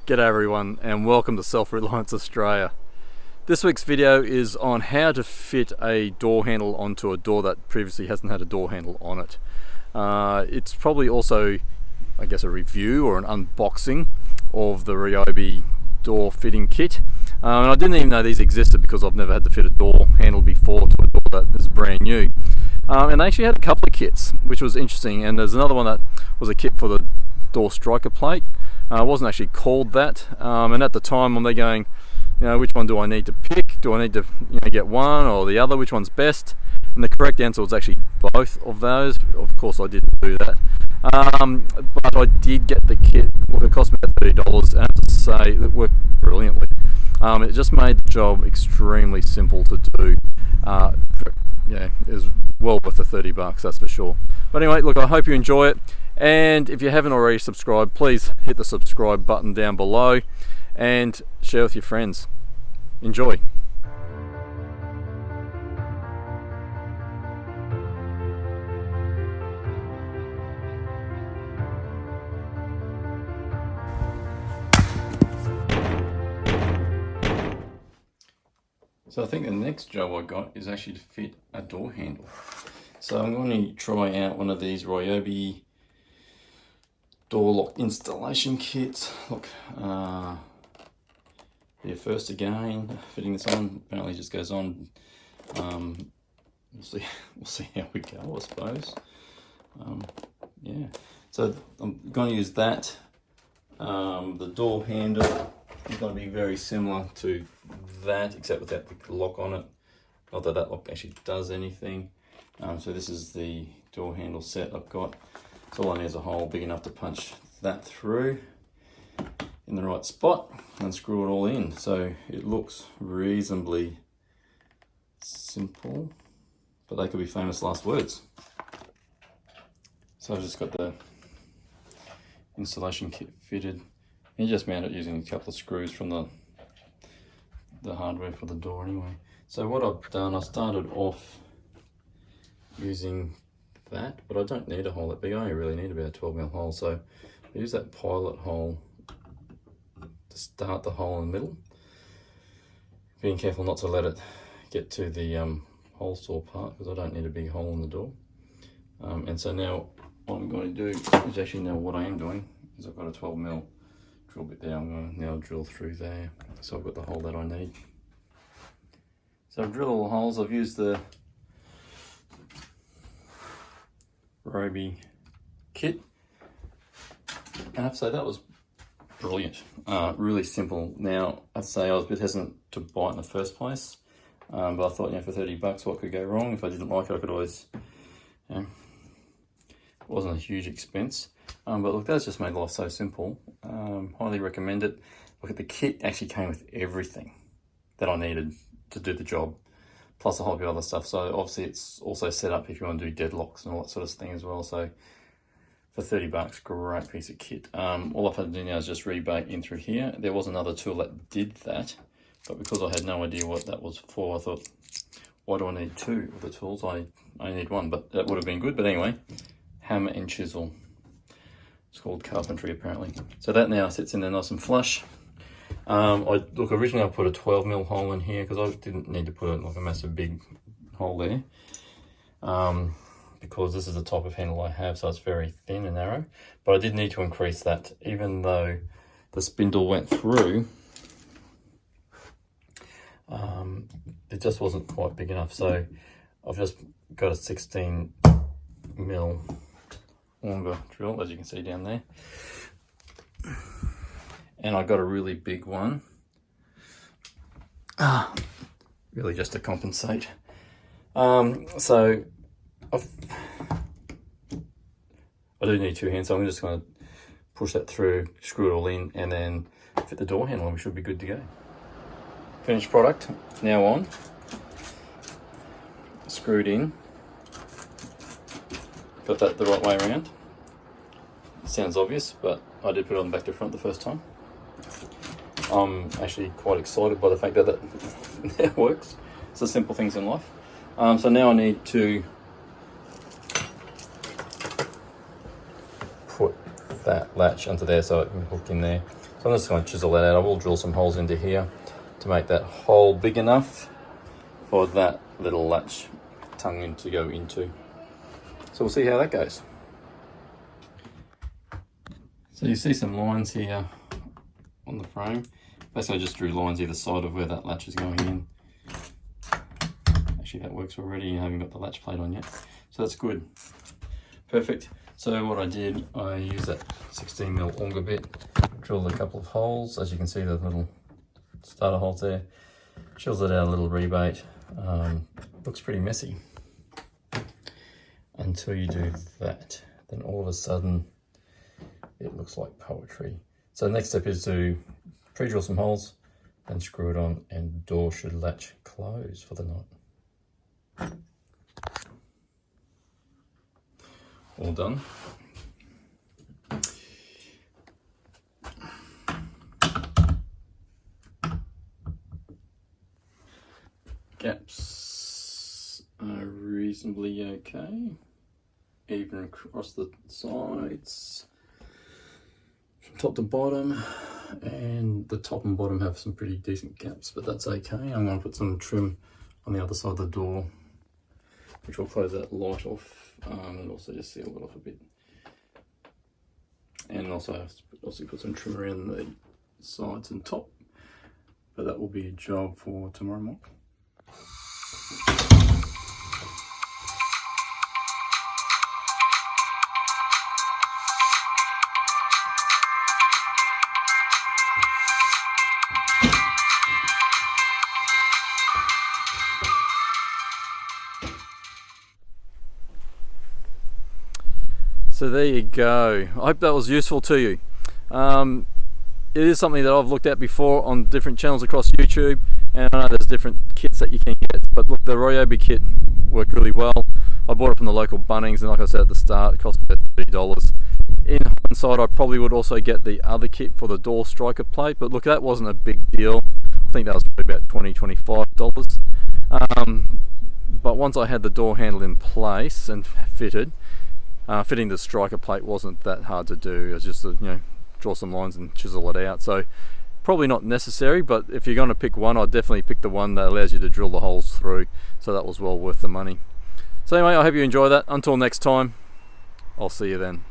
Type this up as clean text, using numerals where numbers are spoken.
G'day everyone and welcome to Reliance Australia. This week's video is on how to fit a door handle onto a door that previously hasn't had a door handle on it. It's probably also, I guess, a review or an unboxing of the Ryobi door fitting kit. And I didn't even know these existed because I've never had to fit a door handle before to a door that is brand new. And they actually had a couple of kits, which was interesting, and there's another one that was a kit for the door striker plate. It wasn't actually called that, and at the time I'm there going, which one do I need to pick? Do I need to get one or the other? Which one's best? And the correct answer was actually both of those. Of course I didn't do that, but I did get the kit. Well, it cost me $30, and I have to say it worked brilliantly. It just made the job extremely simple to do. It was well worth the $30, that's for sure. But anyway, look, I hope you enjoy it. And if you haven't already subscribed, please hit the subscribe button down below and share with your friends. Enjoy. So I think the next job I got is actually to fit a door handle. So I'm going to try out one of these Ryobi door lock installation kits. Look, here first again, fitting this on. Apparently it just goes on. We'll see how we go, I suppose. Yeah, so I'm going to use that. The door handle is going to be very similar to that, except without the lock on it. Not that that lock actually does anything. So this is the door handle set I've got. So all I need is a hole big enough to punch that through in the right spot and screw it all in. So it looks reasonably simple, but they could be famous last words. So I've just got the installation kit fitted. You just mount it using a couple of screws from the hardware for the door anyway. So what I've done, I started off using that, but I don't need a hole that big. I only really need about a 12mm hole, so I use that pilot hole to start the hole in the middle, being careful not to let it get to the hole saw part, because I don't need a big hole in the door. And so now what I'm going to do is actually, now what I am doing is I've got a 12mm drill bit there. I'm going to now drill through there, so I've got the hole that I need. So I've drilled all the holes. I've used the Ryobi kit, and I have to say that was brilliant. Really simple. Now I'd say I was a bit hesitant to buy it in the first place, but I thought, for $30 what could go wrong? If I didn't like it, I could always, it wasn't a huge expense. But look, that's just made life so simple. Highly recommend it. Look, at the kit actually came with everything that I needed to do the job, plus a whole bunch of other stuff. So obviously it's also set up if you want to do deadlocks and all that sort of thing as well. So for $30, great piece of kit. All I've had to do now is just rebate in through here. There was another tool that did that, but because I had no idea what that was for, I thought, why do I need two of the tools? I only need one, but that would have been good. But anyway, hammer and chisel. It's called carpentry apparently. So that now sits in there nice and flush. Originally I put a 12mm hole in here because I didn't need to put a massive big hole there, because this is the type of handle I have, so it's very thin and narrow. But I did need to increase that, even though the spindle went through. It just wasn't quite big enough, so I've just got a 16mm longer drill, as you can see down there. And I got a really big one, really just to compensate. So I do need two hands, so I'm just going to push that through, screw it all in, and then fit the door handle, and we should be good to go. Finished product now on, screwed in, got that the right way around. It sounds obvious, but I did put it on back to front the first time. I'm actually quite excited by the fact that that works. It's the simple things in life. So now I need to put that latch onto there so it can hook in there. So So I'm just going to chisel that out. I will drill some holes into here to make that hole big enough for that little latch tongue to go into. So we'll see how that goes. So you see some lines here on the frame. Basically I just drew lines either side of where that latch is going in. Actually that works already, I haven't got the latch plate on yet. So that's good. Perfect. So what I did, I used that 16mm auger bit, drilled a couple of holes. As you can see, the little starter holes there. Chiseled it out a little rebate. Looks pretty messy until you do that. Then all of a sudden, it looks like poetry. So the next step is to pre-drill some holes, then screw it on, and the door should latch close for the night. All done. Gaps are reasonably okay, even across the sides, from top to bottom, and the top and bottom have some pretty decent gaps, but that's okay. I'm going to put some trim on the other side of the door, which will close that light off, and also just seal it off a bit. And also I have to put some trim around the sides and top, but that will be a job for tomorrow morning. So there you go. I hope that was useful to you. It is something that I've looked at before on different channels across YouTube, and I know there's different kits that you can get, but look, the Ryobi kit worked really well. I bought it from the local Bunnings, and like I said at the start, it cost me about $30. In hindsight, I probably would also get the other kit for the door striker plate, but look, that wasn't a big deal. I think that was probably about $20–25. But once I had the door handle in place and fitted, fitting the striker plate wasn't that hard to do. It was just draw some lines and chisel it out. So probably not necessary, but if you're going to pick one, I'd definitely pick the one that allows you to drill the holes through. So that was well worth the money. So anyway, I hope you enjoy that. Until next time, I'll see you then.